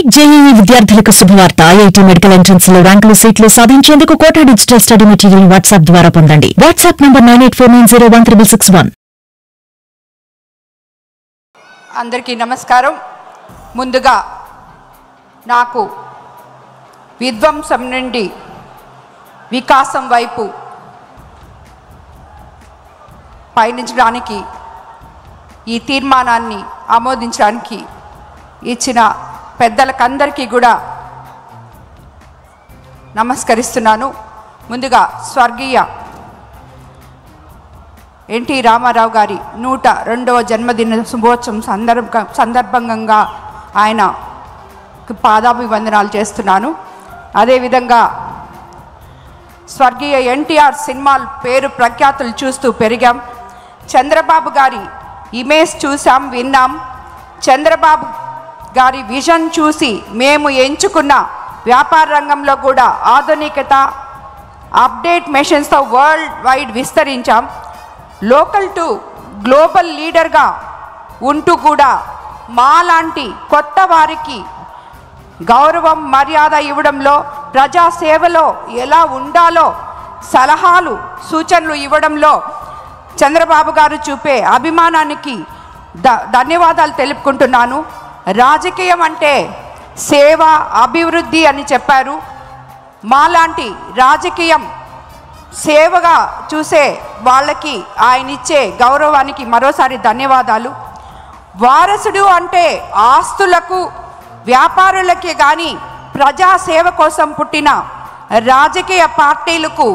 Neat JEE విద్యార్థులకు శుభవార్త. IIT medical entrance లో ర్యాంకులు సీట్లు సాధించేందుకు Kota digital study material WhatsApp ద్వారా పొందండి. WhatsApp number 9849016661. అందరికీ నమస్కారం. ముందుగా నాకు విధ్వంసం నుండి వికాసం వైపు పయనించడానికి ఈ తీర్మానాన్ని ఆమోదించడానికి ఇచ్చిన పెద్దలకందరికీ కూడా నమస్కరిస్తున్నాను. ముందుగా స్వర్గీయ ఎన్టీ రామారావు గారి 102వ జన్మదిన శుభోత్సవం సందర్భంగా ఆయనకు పాదాభివందనాలు చేస్తున్నాను. అదేవిధంగా స్వర్గీయ ఎన్టీఆర్ సినిమాలు పేరు ప్రఖ్యాతులు చూస్తూ పెరిగాం. చంద్రబాబు గారి ఇమేజ్ చూసాం, విన్నాం. చంద్రబాబు గారి విజన్ చూసి మేము ఎంచుకున్న వ్యాపార రంగంలో కూడా ఆధునికత, అప్డేట్ మెషిన్స్తో వరల్డ్ వైడ్ విస్తరించాం. లోకల్ టు గ్లోబల్ లీడర్గా ఉంటూ కూడా మాలాంటి కొత్త వారికి గౌరవం, మర్యాద ఇవ్వడంలో, ప్రజాసేవలో ఎలా ఉండాలో సలహాలు, సూచనలు ఇవ్వడంలో చంద్రబాబు గారు చూపే అభిమానానికి ధన్యవాదాలు తెలుపుకుంటున్నాను. రాజకీయం అంటే సేవ, అభివృద్ధి అని చెప్పారు. మాలాంటి రాజకీయం సేవగా చూసే వాళ్ళకి ఆయన ఇచ్చే గౌరవానికి మరోసారి ధన్యవాదాలు. వారసుడు అంటే ఆస్తులకు, వ్యాపారులకే కానీ ప్రజాసేవ కోసం పుట్టిన రాజకీయ పార్టీలకు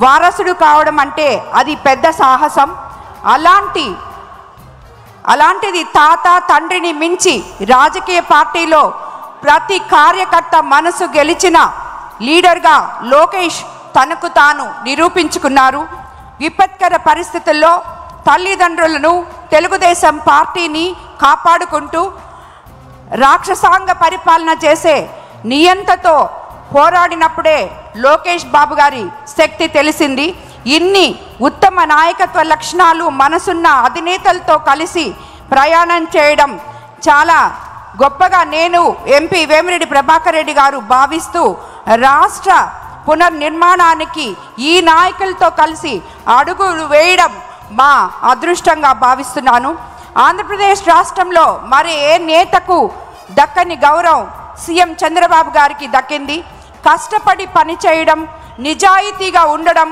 వారసుడు కావడం అంటే అది పెద్ద సాహసం. అలాంటిది తాత, తండ్రిని మించి రాజకీయ పార్టీలో ప్రతి కార్యకర్త మనసు గెలిచిన లీడర్గా లోకేష్ తనకు తాను నిరూపించుకున్నారు. విపత్కర పరిస్థితుల్లో తల్లిదండ్రులను, తెలుగుదేశం పార్టీని కాపాడుకుంటూ రాక్షసాంగ పరిపాలన చేసే నియంతతో పోరాడినప్పుడే లోకేష్ బాబు గారి శక్తి తెలిసింది. ఇన్ని ఉత్తమ నాయకత్వ లక్షణాలు మనసున్న అధినేతలతో కలిసి ప్రయాణం చేయడం చాలా గొప్పగా నేను ఎంపీ వేమిరెడ్డి ప్రభాకర్ రెడ్డి గారు భావిస్తూ రాష్ట్ర పునర్నిర్మాణానికి ఈ నాయకులతో కలిసి అడుగులు వేయడం మా అదృష్టంగా భావిస్తున్నాను. ఆంధ్రప్రదేశ్ రాష్ట్రంలో మరి ఏ నేతకు దక్కని గౌరవం సీఎం చంద్రబాబు గారికి దక్కింది. కష్టపడి పనిచేయడం, నిజాయితీగా ఉండడం,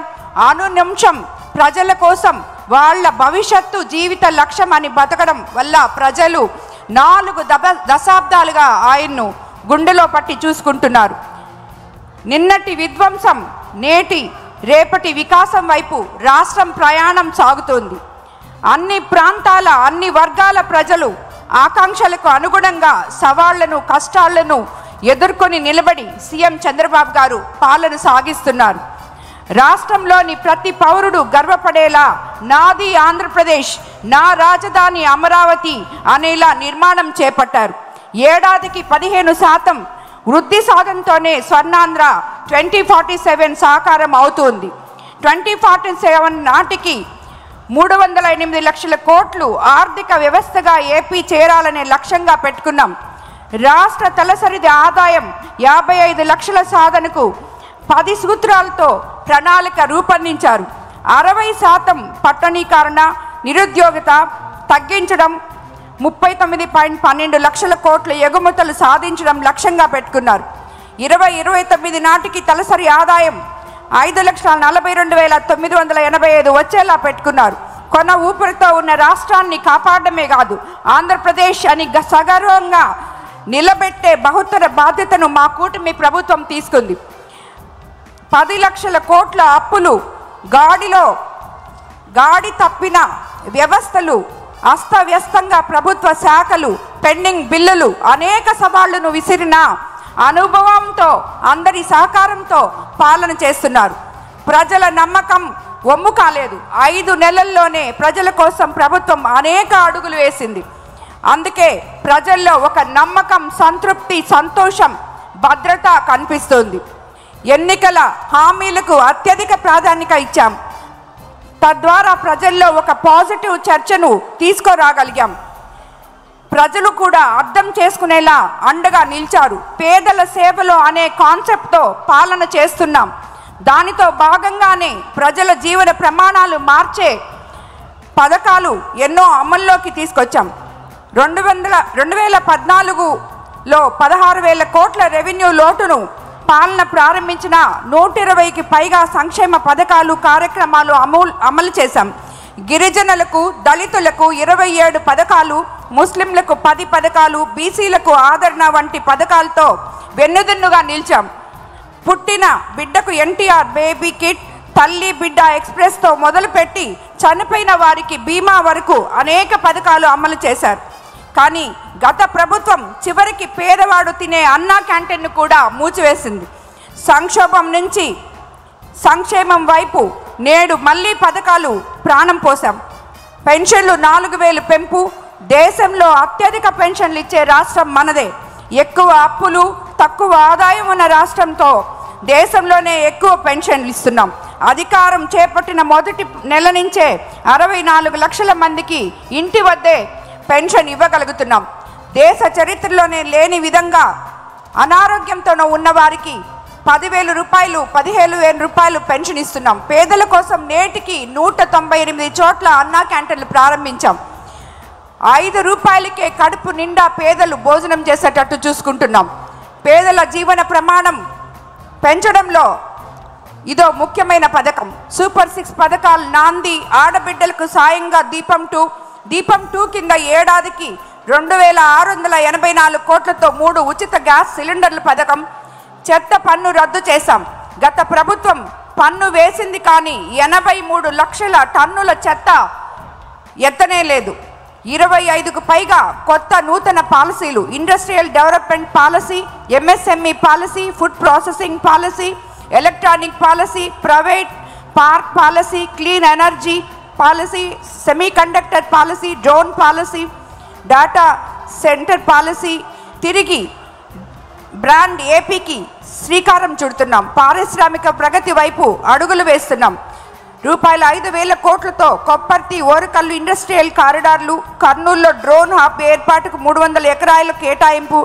అనునిమిషం ప్రజల కోసం వాళ్ళ భవిష్యత్తు జీవిత లక్ష్యం అని బతకడం వల్ల ప్రజలు 4 దశాబ్దాలుగా ఆయన్ను గుండెలో పట్టి చూసుకుంటున్నారు. నిన్నటి విధ్వంసం నేటి రేపటి వికాసం వైపు రాష్ట్రం ప్రయాణం సాగుతోంది. అన్ని ప్రాంతాల, అన్ని వర్గాల ప్రజలు ఆకాంక్షలకు అనుగుణంగా సవాళ్లను, కష్టాలను ఎదుర్కొని నిలబడి సీఎం చంద్రబాబు గారు పాలన సాగిస్తున్నారు. రాష్ట్రంలోని ప్రతి పౌరుడు గర్వపడేలా నాది ఆంధ్రప్రదేశ్, నా రాజధాని అమరావతి అనేలా నిర్మాణం చేపట్టారు. ఏడాదికి 15% వృద్ధి సాధనతోనే స్వర్ణాంధ్ర 2047 సాకారం అవుతుంది. 2047 నాటికి 308 లక్షల కోట్లు ఆర్థిక వ్యవస్థగా ఏపీ చేరాలనే లక్ష్యంగా పెట్టుకున్నాం. రాష్ట్ర తలసరి ఆదాయం 55 లక్షల సాధనకు 10 సూత్రాలతో ప్రణాళిక రూపొందించారు. 60% పట్టణీకరణ, నిరుద్యోగత తగ్గించడం, 39.12 లక్షల కోట్ల ఎగుమతులు సాధించడం లక్ష్యంగా పెట్టుకున్నారు. 2029 నాటికి తలసరి ఆదాయం 5,42,985 వచ్చేలా పెట్టుకున్నారు. కొన ఊపిరితో ఉన్న రాష్ట్రాన్ని కాపాడమే కాదు, ఆంధ్రప్రదేశ్ అని సగర్వంగా నిలబెట్టే బహుతర బాధ్యతను మా కూటమి ప్రభుత్వం తీసుకుంది. 10 లక్షల కోట్ల అప్పులు, గాడి తప్పిన వ్యవస్థలు, అస్తవ్యస్తంగా ప్రభుత్వ శాఖలు, పెండింగ్ బిల్లులు, అనేక సవాళ్లను విసిరిన అనుభవంతో, అందరి సహకారంతో పాలన చేస్తున్నారు. ప్రజల నమ్మకం ఒమ్ము కాలేదు. 5 నెలల్లోనే ప్రజల కోసం ప్రభుత్వం అనేక అడుగులు వేసింది. అందుకే ప్రజల్లో ఒక నమ్మకం, సంతృప్తి, సంతోషం, భద్రత కనిపిస్తుంది. ఎన్నికల హామీలకు అత్యధిక ప్రాధాన్యత ఇచ్చాం. తద్వారా ప్రజల్లో ఒక పాజిటివ్ చర్చను తీసుకురాగలిగాం. ప్రజలు కూడా అర్థం చేసుకునేలా అండగా నిలిచారు. పేదల సేవలో అనే కాన్సెప్ట్తో పాలన చేస్తున్నాం. దానితో భాగంగానే ప్రజల జీవన ప్రమాణాలు మార్చే పథకాలు ఎన్నో అమల్లోకి తీసుకొచ్చాం. 2014లో 16,000 కోట్ల రెవెన్యూ లోటును పాలన ప్రారంభించిన 120కి పైగా సంక్షేమ పథకాలు కార్యక్రమాలు అమలు చేశాం. గిరిజనులకు, దళితులకు 27 పథకాలు, ముస్లింలకు 10 పథకాలు, బీసీలకు ఆదరణ వంటి పథకాలతో వెన్నుదన్నుగా నిలిచాం. పుట్టిన బిడ్డకు ఎన్టీఆర్ బేబీ కిట్, తల్లి బిడ్డ ఎక్స్ప్రెస్తో మొదలుపెట్టి చనిపోయిన వారికి బీమా వరకు అనేక పథకాలు అమలు చేశారు. కానీ గత ప్రభుత్వం చివరికి పేదవాడు తినే అన్నా క్యాంటీన్ను కూడా మూసివేసింది. సంక్షోభం నుంచి సంక్షేమం వైపు నేడు మళ్ళీ పథకాలు ప్రాణం పోసాం. పెన్షన్లు 4,000 పెంపు. దేశంలో అత్యధిక పెన్షన్లు ఇచ్చే రాష్ట్రం మనదే. ఎక్కువ అప్పులు, తక్కువ ఆదాయం ఉన్న రాష్ట్రంతో దేశంలోనే ఎక్కువ పెన్షన్లు ఇస్తున్నాం. అధికారం చేపట్టిన మొదటి నెల నుంచే 64 లక్షల మందికి ఇంటి వద్దే పెన్షన్ ఇవ్వగలుగుతున్నాం. దేశ చరిత్రలోనే లేని విధంగా అనారోగ్యంతో ఉన్నవారికి 10,000 రూపాయలు, 15,000 రూపాయలు పెన్షన్ ఇస్తున్నాం. పేదల కోసం నేటికి 198 చోట్ల అన్నా క్యాంటీన్లు ప్రారంభించాం. 5 రూపాయలకే కడుపు నిండా పేదలు భోజనం చేసేటట్టు చూసుకుంటున్నాం. పేదల జీవన ప్రమాణం పెంచడంలో ఇదో ముఖ్యమైన పథకం. సూపర్ 6 పథకాలు నాంది. ఆడబిడ్డలకు సాయంగా దీపం 2 కింద ఏడాదికి 2,684 కోట్లతో 3 ఉచిత గ్యాస్ సిలిండర్ల పథకం. చెత్త పన్ను రద్దు చేశాం. గత ప్రభుత్వం పన్ను వేసింది కానీ 83 లక్షల టన్నుల చెత్త ఎత్తనే లేదు. 25కు పైగా కొత్త నూతన పాలసీలు, industrial development policy, MSME policy, food processing policy, electronic policy, private park policy, clean energy policy, semiconductor policy, drone policy, data centre policy, తిరిగి బ్రాండ్ ఏపీకి శ్రీకారం చుడుతున్నాం. పారిశ్రామిక ప్రగతి వైపు అడుగులు వేస్తున్నాం. ₹5,000 కోట్లతో కొప్పర్తి, ఓరకల్లు ఇండస్ట్రియల్ కారిడార్లు, కర్నూలులో డ్రోన్ హబ్ ఏర్పాటుకు 300 ఎకరాల కేటాయింపు.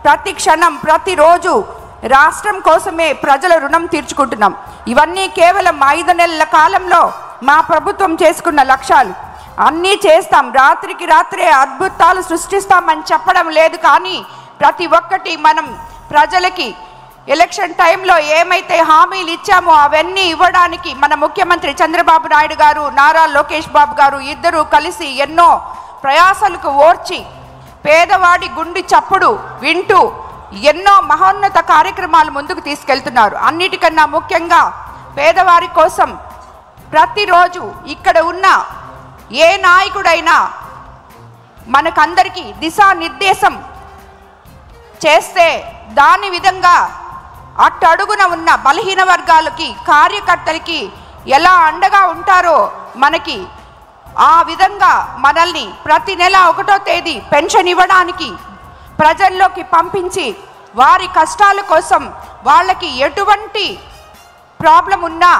ప్రతి క్షణం, ప్రతిరోజు రాష్ట్రం కోసమే ప్రజల రుణం తీర్చుకుంటున్నాం. ఇవన్నీ కేవలం 5 నెలల కాలంలో మా ప్రభుత్వం చేసుకున్న లక్ష్యాలు. అన్నీ చేస్తాం, రాత్రికి రాత్రే అద్భుతాలు సృష్టిస్తామని చెప్పడం లేదు. కానీ ప్రతి ఒక్కటి మనం ప్రజలకి ఎలక్షన్ టైంలో ఏమైతే హామీలు ఇచ్చామో అవన్నీ ఇవ్వడానికి మన ముఖ్యమంత్రి చంద్రబాబు నాయుడు గారు, నారా లోకేష్ బాబు గారు ఇద్దరూ కలిసి ఎన్నో ప్రయాసాలకు ఓర్చి పేదవాడి గుండె చప్పుడు వింటూ ఎన్నో మహోన్నత కార్యక్రమాలు ముందుకు తీసుకెళ్తున్నారు. అన్నిటికన్నా ముఖ్యంగా పేదవారి కోసం ప్రతిరోజు ఇక్కడ ఉన్న ఏ నాయకుడైనా మనకందరికీ దిశానిర్దేశం చేస్తే దాని విధంగా అట్టడుగున ఉన్న బలహీన వర్గాలకి, కార్యకర్తలకి ఎలా అండగా ఉంటారో మనకి ఆ విధంగా మనల్ని ప్రతి నెల 1వ తేదీ పెన్షన్ ఇవ్వడానికి ప్రజల్లోకి పంపించి వారి కష్టాల కోసం వాళ్ళకి ఎటువంటి ప్రాబ్లం ఉన్నా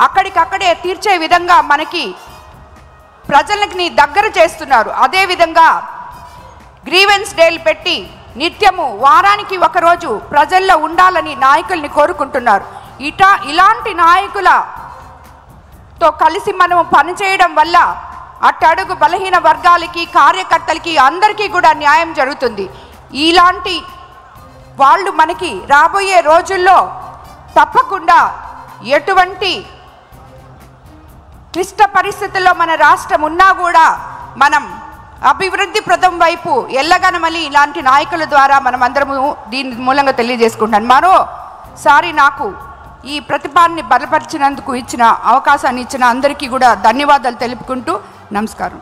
అక్కడికక్కడే తీర్చే విధంగా మనకి ప్రజలకి దగ్గర చేస్తున్నారు. అదేవిధంగా గ్రీవెన్స్ డేలు పెట్టి నిత్యము వారానికి 1 రోజు ప్రజల్లో ఉండాలని నాయకుల్ని కోరుకుంటున్నారు. ఇలాంటి నాయకులతో కలిసి మనం పనిచేయడం వల్ల అట్టడుగు బలహీన వర్గాలకి, కార్యకర్తలకి అందరికీ కూడా న్యాయం జరుగుతుంది. ఇలాంటి వాళ్ళు మనకి రాబోయే రోజుల్లో తప్పకుండా ఎటువంటి క్లిష్ట పరిస్థితుల్లో మన రాష్ట్రం ఉన్నా కూడా మనం అభివృద్ధి ప్రదం వైపు ఎల్లగనమలి ఇలాంటి నాయకుల ద్వారా మనం అందరము దీని మూలంగా తెలియజేసుకుంటాను. మరోసారి నాకు ఈ ప్రతిభాన్ని బలపరిచినందుకు ఇచ్చిన అవకాశాన్ని ఇచ్చిన అందరికీ కూడా ధన్యవాదాలు తెలుపుకుంటూ నమస్కారం.